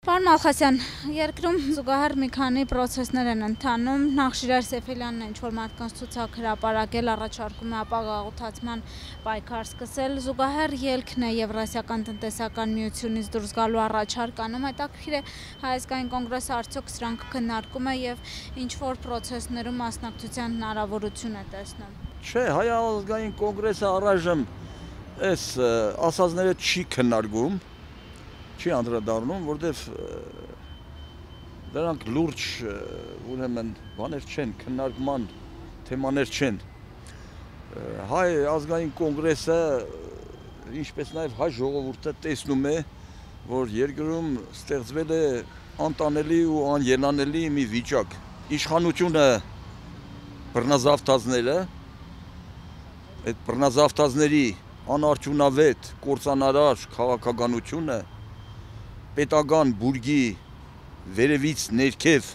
Պարոն Մալխասյան, երկրում զուգահեռ մի քանի պրոցեսներ են ընթանում, նախ Ժիրայր Սեֆելյանն է ինչ-որ մարդկանց ցուցակ հրապարակել, առաջարկում է ապա գաղութացման պայքար սկսել, զուգահեռ ելքն է Եվրասիական տնտեսական միությունից դուրս գալու առաջարկ անում, հետաքրքիր է Հայ ազգային կոնգրեսը արդյոք սրանք քննարկում է եւ ինչ-որ պրոցեսներում մասնակցության հնարավորություն է տեսնում։ Չէ, Հայ ազգային կոնգրեսը առայժմ այս ասածները չի քննարկում, չի անդրադառնում, որտեվ դրանք լուրջ ուրեմն բաներ չեն, քննարկման թեմաներ չեն։ Հայ ազգային կոնգրեսը, ինչպես նաև հայ ժողովուրդը տեսնում է, որ երկրում ստեղծվել է անտանելի ու անելանելի մի վիճակ։ Իշխանությունը բռնազավթածները, այդ բռնազավթածների անարդյունավետ կործանարար քաղաքականությունը պետական բուրգի վերևից ներքև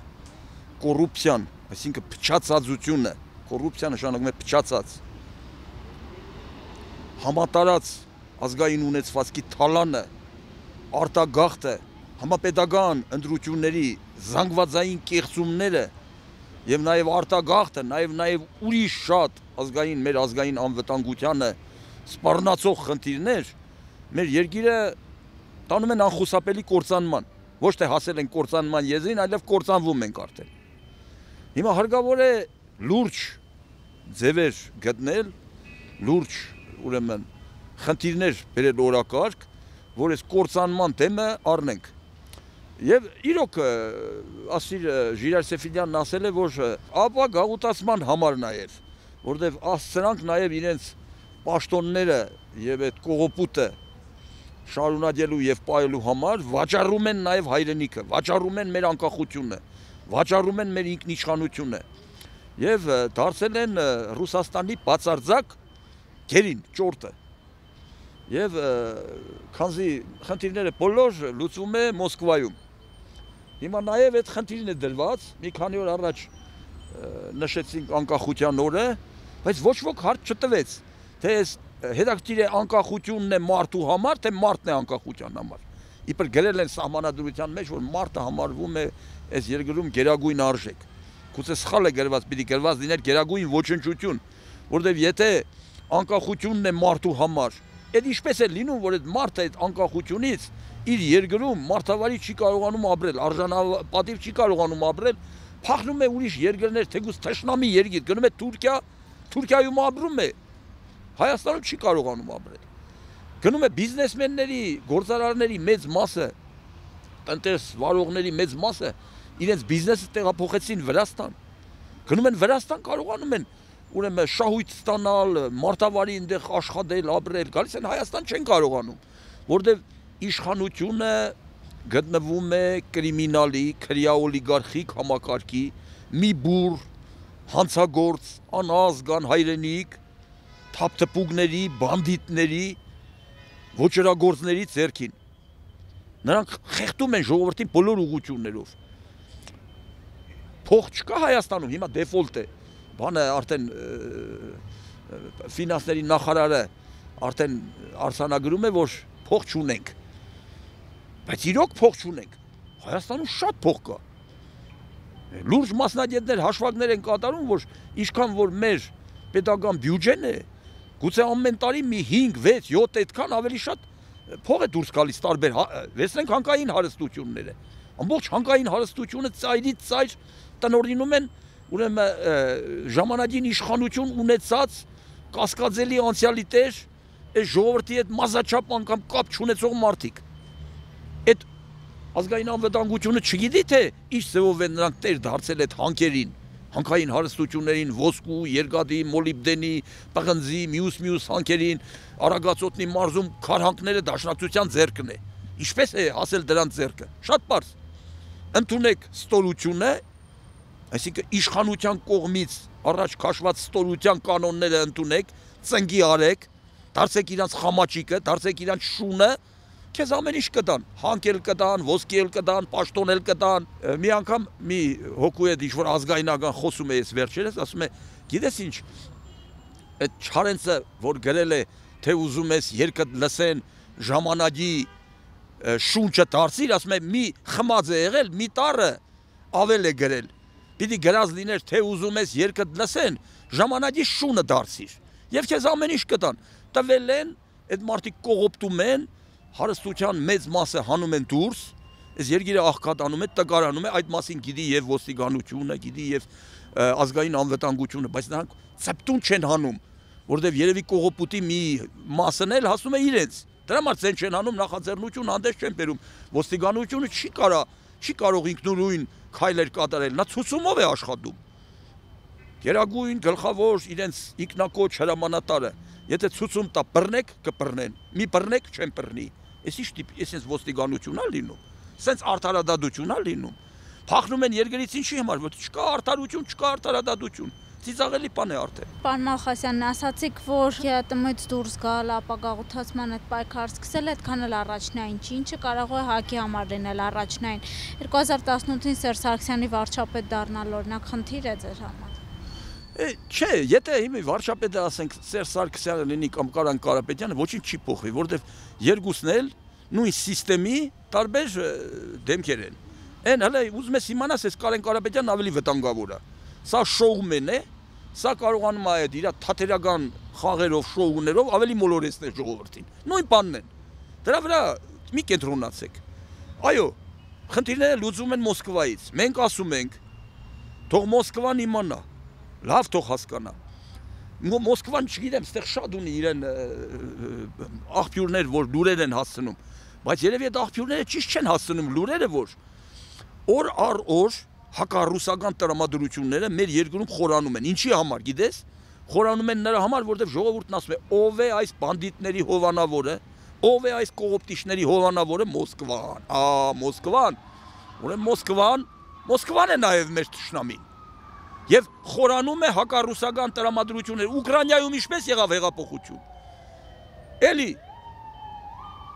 կոռուպցիան, այսինքն փչացածությունը, կոռուպցիա նշանակում է փչացած, համատարած ազգային ունեցվածքի թալանը, արտագաղթը, համապետական ընտրությունների զանգվածային կեղծումները եւ նաեւ արտագաղթը, նաեւ ուրիշ շատ մեր ազգային անվտանգությանը սպառնացող խնդիրներ մեր երկիրը տանում են անխուսափելի կործանման, ոչ թե հասել են կործանման եզրին, այլև կործանվում ենք արդեն։ Հիմա հարկավոր է լուրջ ձևեր գտնել, լուրջ ուրեմն խնդիրներ բերել օրակարգ, որ այս կործանման թեմը առնենք։ Եվ իրոք ասիր Ժիրայր Սեֆելյանն ասել է, որ ապա գաղութացման համար նաև, որտեղ սրանք նաև իրենց պաշտոնները եւ այդ կողոպուտը շարունակելու եւ պահելու համար վաճառում են նաեւ հայրենիքը, վաճառում են մեր անկախությունը, վաճառում են մեր ինքնիշխանությունը եւ դարձել են Ռուսաստանի բացարձակ գերին, ճորտը։ Եվ քանզի խնդիրները բոլոր լուծվում է Մոսկվայում։ Հիմա նաեւ այդ խնդիրն է դրված, մի քանի օր առաջ նշեցինք անկախության օրը, բայց ոչ ոք հարց չտվեց, թե հետաքրքիր է անկախությունն է մարդու համար, թե մարդն է անկախության համար։ Իբր գրել են սահմանադրության մեջ, որ մարդը համարվում է այս երկրում գերագույն արժեք։ Գուցե սխալ է գրված, պիտի գրված լիներ գերագույն ոչնչություն, որովհետև եթե անկախությունն է մարդու համար, այդ ինչպես է լինում, որ այդ մարդը այդ անկախությունից իր երկրում մարդավարի չի կարողանում ապրել, արժանապատիվ չի կարողանում ապրել, փախնում է ուրիշ երկրներ, թեկուզ թշնամի երկիր, գնում է Թուրքիա, Թուրքիայում ապրում է, Հայաստանում չի կարողանում ապրել։ Գնում է բիզնեսմենների, գործարարների մեծ մասը, տնտես վարողների մեծ մասը իրենց բիզնեսը տեղափոխեցին Վրաստան։ Գնում են Վրաստան, կարողանում են ուրեմն շահույթ ստանալ, մարդավարի այնտեղ աշխատել, ապրել, գալիս են Հայաստան չեն կարողանում, որտեղ իշխանությունը գտնվում է կրիմինալի, քրեաօլիգարխիկ համակարգի մի բուռ, հանցագործ, անազգան հայրենիք, թափթփուկների, բանդիտների, ոչրագործների ձեռքին։ Նրանք խեղդում են ժողովրդին բոլոր ուղղություններով։ Փող չկա Հայաստանում, հիմա դեֆոլտ է։ Բանը արդեն ֆինանսների նախարարը արդեն արձանագրում է, որ փող չունենք։ Բայց իրոք փող չունենք։ Հայաստանում շատ փող կա։ Լուրջ մասնագետներ հաշվարկներ են կատարում, որ ինչքան որ մեր պետական բյուջեն է, գուցե ամեն տարի մի 5, 6, 7 այդքան ավելի շատ փող է դուրս գալիս տարբեր, վերցնենք հանկային հարստությունները։ Ամբողջ հանկային հարստությունը ծայրից ծայր տնօրինում են ուրեմն ժամանակին իշխանություն ունեցած կասկածելի անցյալի տեր, այս ժողովրդի հետ մազաչափ անգամ կապ չունեցող մարդիկ։ Այդ ազգային անվտանգությունը չգիտի թե ինչ ձևով են նրանք տեր դարձել այդ հանքերին, հանքային հարստություններին, ոսկու, երկաթի, մոլիբդենի, պղնձի, մյուս հանքերին, Արագածոտնի մարզում քարհանքները դաշնակցության ձեռքն է։ Ինչպես է հասել դրանց ձեռքը։ Շատ պարզ։ Ընդունեք ստորությունը, այսինքն իշխանության կողմից առաջ քաշված ստորության կանոնները ընդունեք, ծնգի արեք, դարձեք իրանց խամաճիկը, դարձեք իրանց շունը, քեզ ամեն ինչ կտան, հանք էլ կտան, ոսկի էլ կտան, պաշտոն էլ կտան։ Մի անգամ մի հոգու հետ ինչ-որ ազգայնական խոսում է ես վերջերս, ասում է, գիտես ինչ, այդ Չարենցը, որ գրել է, թե ուզում ես երկդ լսեն ժամանակի շունչը դարձիր, ասում է մի խմած է եղել, մի տարը ավել է գրել։ Պիտի գրած լիներ, թե ուզում ես երկդ լսեն, ժամանակի շունը դարձիր։ Եվ քեզ ամեն ինչ կտան։ Տվել են, այդ մարդիկ կողոպտում են, հարստության մեծ մասը հանում են դուրս, այս երկիրը աղքատանում է, տկարանում է, այդ մասին գիտի եւ ոստիկանությունը, գիտի եւ ազգային անվտանգությունը, բայց նրանք ծպտուն չեն հանում, որովհետեւ երևի կողոպուտի մի մասն էլ հասնում է իրենց։ Դրա համար ցեն չեն հանում, նախաձեռնություն հանդես չեն բերում։ Ոստիկանությունը չի կարող ինքնուրույն քայլեր կատարել, նա ցուցումով է աշխատում։ Գերագույն գլխավոր իրենց ինքնակոչ հրամանատարը, եթե ցուցում տա բռնեք, կբռնեն, մի բռնեք չեն բռնի։ Այսինքն ոստիկանությունն է լինում, սենց արդարադատությունն է լինում։ Փախնում են երկրից ինչի համար, որ չկա արդարություն, չկա արդարադատություն։ Ծիծաղելի բան է արդեն։ Պարոն Մալխասյան, ասացիք, որ ԵՏՄ-ից դուրս գալ ապագաղութացման այդ պայքարը սկսել այդքան էլ առաջնային չի, ինչը կարող է ՀԱԿ-ի համար լինել առաջնային։ 2018-ին Սերժ Սարգսյանի վարչապետ դառնալ օրինակ խնդիր է ձեր համար։ Չէ, եթե հիմա վարչապետը ասենք Սերժ Սարգսյանը լինի կամ Կարեն Կարապետյանը, ոչինչ չի փոխվի, որովհետև երկուսն էլ նույն համակարգի տարբեր դեմքեր են։ Այն հələ ուզում ես իմանաս, այս Կարեն Կարապետյանն ավելի վտանգավոր է։ Սա շոումեն է, սա կարողանում է իր թատերական խաղերով, շոուներով ավելի մոլորեցնել ժողովրդին։ Նույն բանն են։ Դրա վրա մի կենտրոնացեք։ Այո, խնդիրները լուծում են Մոսկվայից։ Մենք ասում ենք, թող Մոսկվան իմանա, լավ թող հասկանա։ Մոսկվան, չգիտեմ, ստեղ շատ ունի իրեն աղբյուրներ, որ լուրեր են հասցնում, բայց երևի այդ աղբյուրները ճիշտ չեն հասցնում լուրերը, որ օր առ օր հակառուսական տրամադրությունները մեր երկրում խորանում են։ Ինչի համար, գիտես։ Խորանում են նրա համար, որովհետև ժողովուրդն ասում է, ով է այս բանդիտների հովանավորը, ով է այս կողոպտիչների հովանավորը, Մոսկվան։ Մոսկվան։ Ուրեմն Մոսկվան է նաև մեր թշնամին։ Եվ խորանում է հակառուսական տրամադրությունները։ Ուկրաինայում ինչպես եղավ հեղափոխություն։ Էլի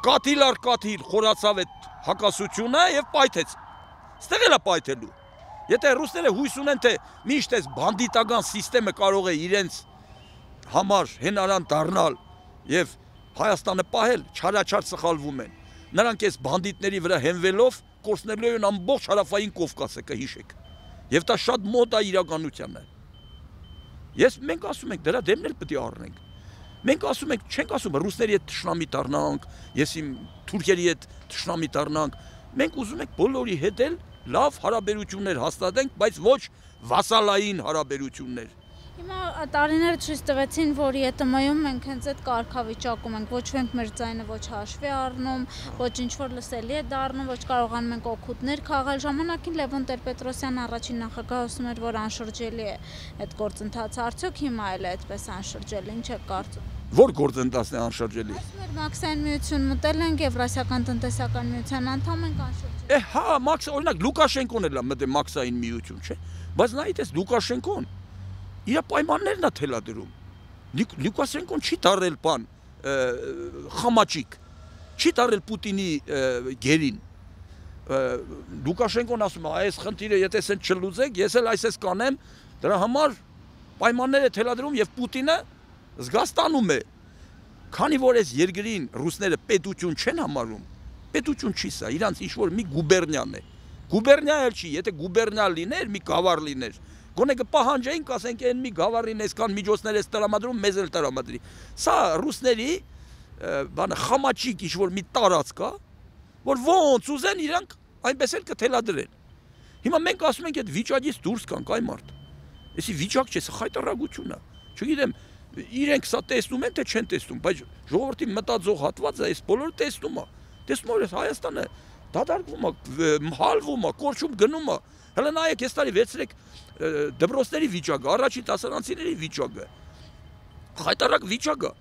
կաթիլ առ կաթիլ խորացավ այդ հակասությունը եւ պայթեց։ Ստեղ էլ է պայթելու։ Եթե ռուսները հույս ունեն, թե միշտ այս բանդիտական համակարգը կարող է իրենց համար հենարան դառնալ եւ Հայաստանը պահել, չարաչար սխալվում են։ Նրանք այս բանդիտների վրա հենվելով կորցնելու են ամբողջ հարավային Կովկասը, կհիշեք։ Եվ դա շատ մոտ է իրականությանը։ Մենք ասում ենք, դրա դեմն էլ պետք է առնենք։ Մենք ասում ենք, չենք ասում ռուսների հետ թշնամի դառնանք, ես իմ թուրքերի հետ թշնամի դառնանք։ Մենք ուզում ենք բոլորի հետ էլ լավ հարաբերություններ հաստատենք, բայց ոչ վասալային հարաբերություններ։ Հիմա տարիները ցույց տվեցին, որ ԵՏՄ-ում մենք հենց այդ կարգավիճակում ենք, ոչ մենք մեր ձայնը ոչ հաշվի առնում, ոչ ինչ-որ լսելի է դառնում, ոչ կարողանում ենք օգուտներ քաղել։ Ժամանակին Լևոն Տեր-Պետրոսյանն առաջին նախագահ ասում էր, որ անշրջելի է այդ գործընթացը, արդյոք հիմա էլ է այդպես անշրջելի, ինչ եք կարծում։ Որ գործընթացն է անշրջելի։ Ասում էր Մաքսային միություն մտել ենք, Եվրասիական տնտեսական միության անդամ ենք, անշրջելի։ Հա, օրինակ Լուկաշենկոն էլ է մտել Մաքսային միություն, չէ՞։ Բայց նայեք, այս Լուկաշենկոն իր պայմաններն է թելադրում։ Լուկաշենկոն չի դարել բան խամաճիկ, չի դարել Պուտինի գերին։ Լուկաշենկոն ասում է, այս խնդիրը եթե սենց չլուծեք, ես էլ այսպես կանեմ, դրա համար պայմաններ է թելադրում եւ Պուտինը զգաստանում է։ Քանի որ այս երկրին ռուսները պետություն չեն համարում, պետություն չի սա, իրանց ինչ-որ մի գուբերնիան է։ Գուբերնիա էլ չի, եթե գուբերնիա լիներ, մի գավառ լիներ, գոնե կպահանջեինք, ասենք, այն մի գավառին այսքան միջոցներ էս տրամադրում, մեզ էլ տրամադրի։ Սա ռուսների բանը խամաճիկ ինչ-որ մի տարածք է, որ ոնց ուզեն իրանք այնպես էլ կթելադրեն։ Հիմա մենք ասում ենք, այդ վիճակից դուրս կանք, այ մարդ։ Էսի վիճակ չէ, սա խայտարակություն է։ Չգիտեմ, իրենք սա տեսնում են, թե չեն տեսնում, բայց ժողովրդի մտածող հատվածը այս բոլորը տեսնում է։ Տեսնում է, Հայաստանը դադարվում է, հալվում է, կորչում գնում է։ Հələ նայեք, այս տարի վերցրեք դպրոցների վիճակը, առաջին դասարանցիների վիճակը։ Խայտարակ վիճակ է։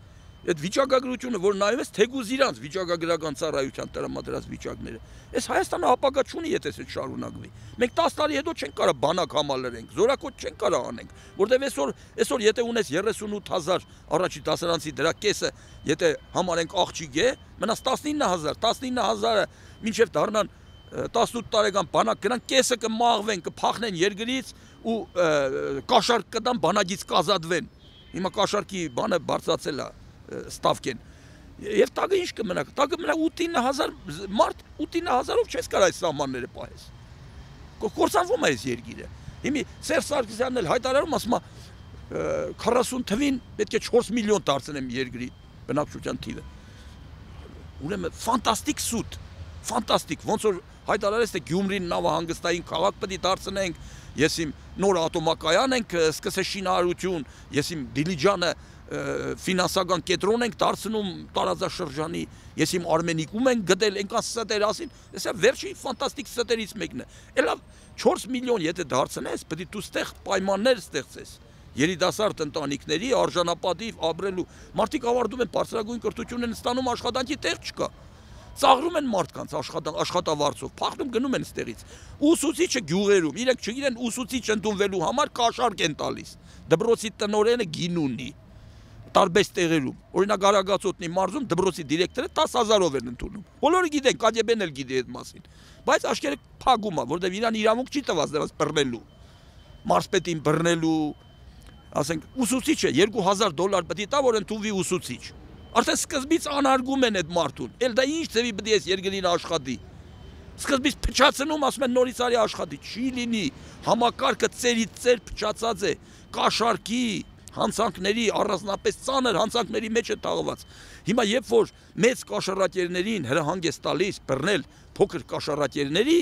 Այդ վիճակագրությունը, որ նայում ես, թեկուզ իրանց վիճակագրական ծառայության տրամադրած վիճակները։ Այս Հայաստանը ապագա չունի, եթե այդ շարունակվի։ Մենք 10 տարի հետո չենք կարող բանակ համալրենք, զորակոտ չենք կարող անենք, որտեղ այսօր եթե ունես 38000 առաջի դասարանցի, դրա կեսը եթե համարենք աղջիկ է, մնաց 19000-ը մինչև դառնան 18 տարեկան բանակ գնան, կեսը կմաղվեն, կփախնեն երկրից ու կաշառք կտան, բանակից կազատվեն։ Հիմա կաշառքի բանը բարձրացել է ստավկեն։ Եվ տակը ինչ կմնա, տակը մնա 8-9,000 մարդ, 8-9,000-ով չես կարող այս սահմանները պահես։ Կործանվում է այս երկիրը։ Հիմի Սերժ Սարգսյանն էլ հայտարարում ասում է 40 թվին պետք է 4 միլիոն դարձնեմ երկրի բնակչության թիվը։ Ուրեմն ֆանտաստիկ սուտ, ֆանտաստիկ, ոնց որ հայտարարեց թե Գյումրին նավահանգստային քաղաք պետք է դարձնենք, ես իմ նոր ատոմակայան ենք սկսել շինարարություն, ես իմ Դիլիջանը ֆինանսական կենտրոն ենք դարձնում տարածաշրջանի, ես իմ Արմենիկում ենք գտել այնքան ստեր ասին, հեսա վերջի ֆանտաստիկ ստերից մեկն է։ Էլա 4 միլիոն եթե դարձնես, պետք է դու ստեղ պայմաններ ստեղծես։ Երիտասարդ ընտանիքների արժանապատիվ ապրելու մարդիկ ավարտում են բարձրագույն կրթություն են ստանում, աշխատանքի տեղ չկա։ Ծաղրում են մարդկանց աշխատավարձով, փախնում գնում են ստեղից։ Ուսուցիչը գյուղերում, իրենք չգիտեն ուսուցիչ ընդունվելու համար կաշառք են տալիս։ Դպրոցի տնօրենը գին ունի։ Տարբեր տեղերում, օրինակ Արագածոտնի մարզում դպրոցի դիրեկտորը 10,000-ով են ընդունում։ Բոլորը գիտեն, Կադեբեն էլ գիտի այդ մասին։ Բայց աշկերը փագում է, որտեղ իրան իրավունք չի տված դրանց բռնելու։ Մարզպետին բռնելու, ասենք, ուսուցիչը $2,000 պետք է տա, որ ընդունվի ուսուցիչ։ Արդեն սկզբից անարգում են այդ մարդուն։ Էլ դա ինչ ձևի պետք է երկրին աշխատի։ Սկզբից փչացնում, ասում են նորից արի աշխատի, չի լինի։ Համակարգը ծերից ծեր փչացած է, կաշառքի հանցանքների, առանձնապես ծանր հանցանքների մեջ է տաղված։ Հիմա երբ որ մեծ կաշառակերներին հրահանգ է տալիս բռնել փոքր կաշառակերների,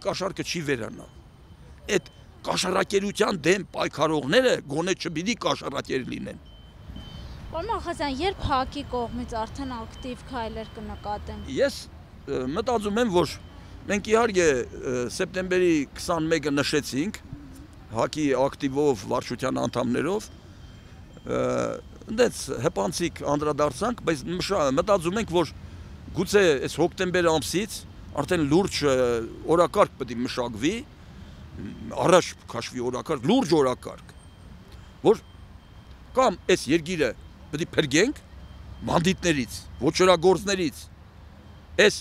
կաշառքը չի վերանա։ Այդ կաշառակերության դեմ պայքարողները գոնե չպիտի կաշառակեր լինեն։ Պարոն Մալխազյան, երբ ՀԱԿ-ի կողմից արդեն ակտիվ քայլեր կնկատենք։ Ես մտածում եմ, որ մենք իհարկե սեպտեմբերի 21-ը նշեցինք ՀԱԿ-ի ակտիվով վարչության անդամներով, այնտեղ հպանցիկ անդրադարձանք, բայց մտածում ենք, որ գուցե այս հոկտեմբեր ամսից արդեն լուրջ օրակարգ պետք է մշակվի, առաջ քաշվի օրակարգ, լուրջ օրակարգ, որ կամ այս երկիրը պետք է փրկենք բանդիտներից, ոչորագործներից, այս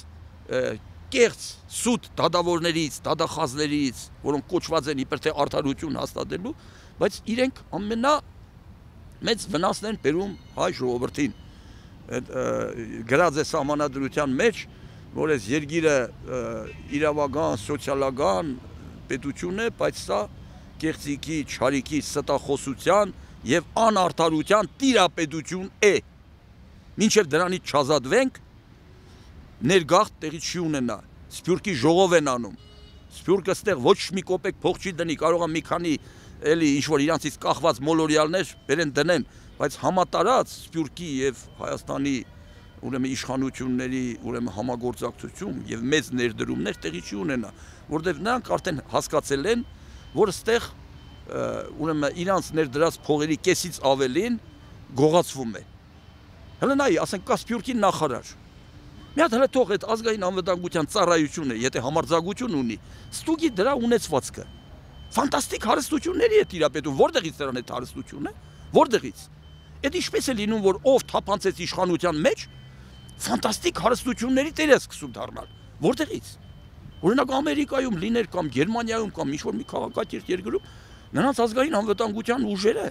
կեղծ սուտ դադավորներից, դադախազներից, որոնք կոչված են իբր թե արդարություն հաստատելու, բայց իրենք ամենամեծ վնասն են բերում հայ ժողովրդին։ Գրած է սահմանադրության մեջ, որ այս երկիրը իրավական, սոցիալական պետություն է, բայց սա կեղծիքի, չարիքի, ստախոսության եւ անարդարության տիրապետություն է։ Մինչև դրանից չազատվենք, ներգաղթ տեղի չի ունենա, Սփյուռքի ժողով են անում, Սփյուռքը ստեղ ոչ մի կոպեկ փող չի դնի, կարող է մի քանի էլի ինչ-որ իրանցից կախված մոլորյալներ բերեն դնեն, բայց համատարած Սփյուռքի եւ Հայաստանի ուրեմն իշխանությունների ուրեմն համագործակցություն եւ մեծ ներդրումներ տեղի չի ունենա, որովհետեւ նրանք արդեն հասկացել են, որ ստեղ ուրեմն իրանց ներդրած փողերի կեսից ավելին գողացվում է։ Հələ նայ, ասենք կա Սփյուռքի նախարար։ Մի հատ հələ թող այդ ազգային անվտանգության ծառայությունը, եթե համարձակություն ունի, ստուգի դրա ունեցվածքը։ Ֆանտաստիկ հարստությունների է տիրապետում, որտեղից դրան այդ հարստությունը, որտեղից։ Այդ ինչպես է լինում, որ ով թափանցեց իշխանության մեջ, ֆանտաստիկ հարստությունների տեր է սկսում դառնալ, որտեղից։ Օրինակ Ամերիկայում լիներ կամ Գերմանիայում կամ ինչ-որ մի քաղաքակիրթ երկրում, նրանց ազգային անվտանգության ուժերը,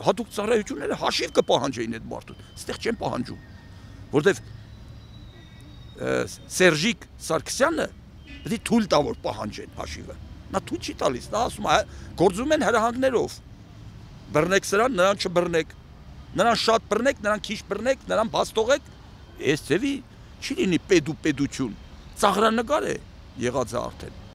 հատուկ ծառայությունները հաշիվ կպահանջեին այդ մարդուն, այստեղ չեն պահանջում, որտեղ Սերժիկ Սարգսյանը պետք է թույլ տա, որ պահանջեն հաշիվը։ Նա թույլ չի տալիս, նա ասում է, գործում են հրահանգներով։ Բռնեք սրան, նրան չբռնեք։ Նրան շատ բռնեք, նրան քիչ բռնեք, նրան բաց թողեք։ Այս ձևի չի լինի պետություն։ Ծաղրանկար է եղածը արդեն։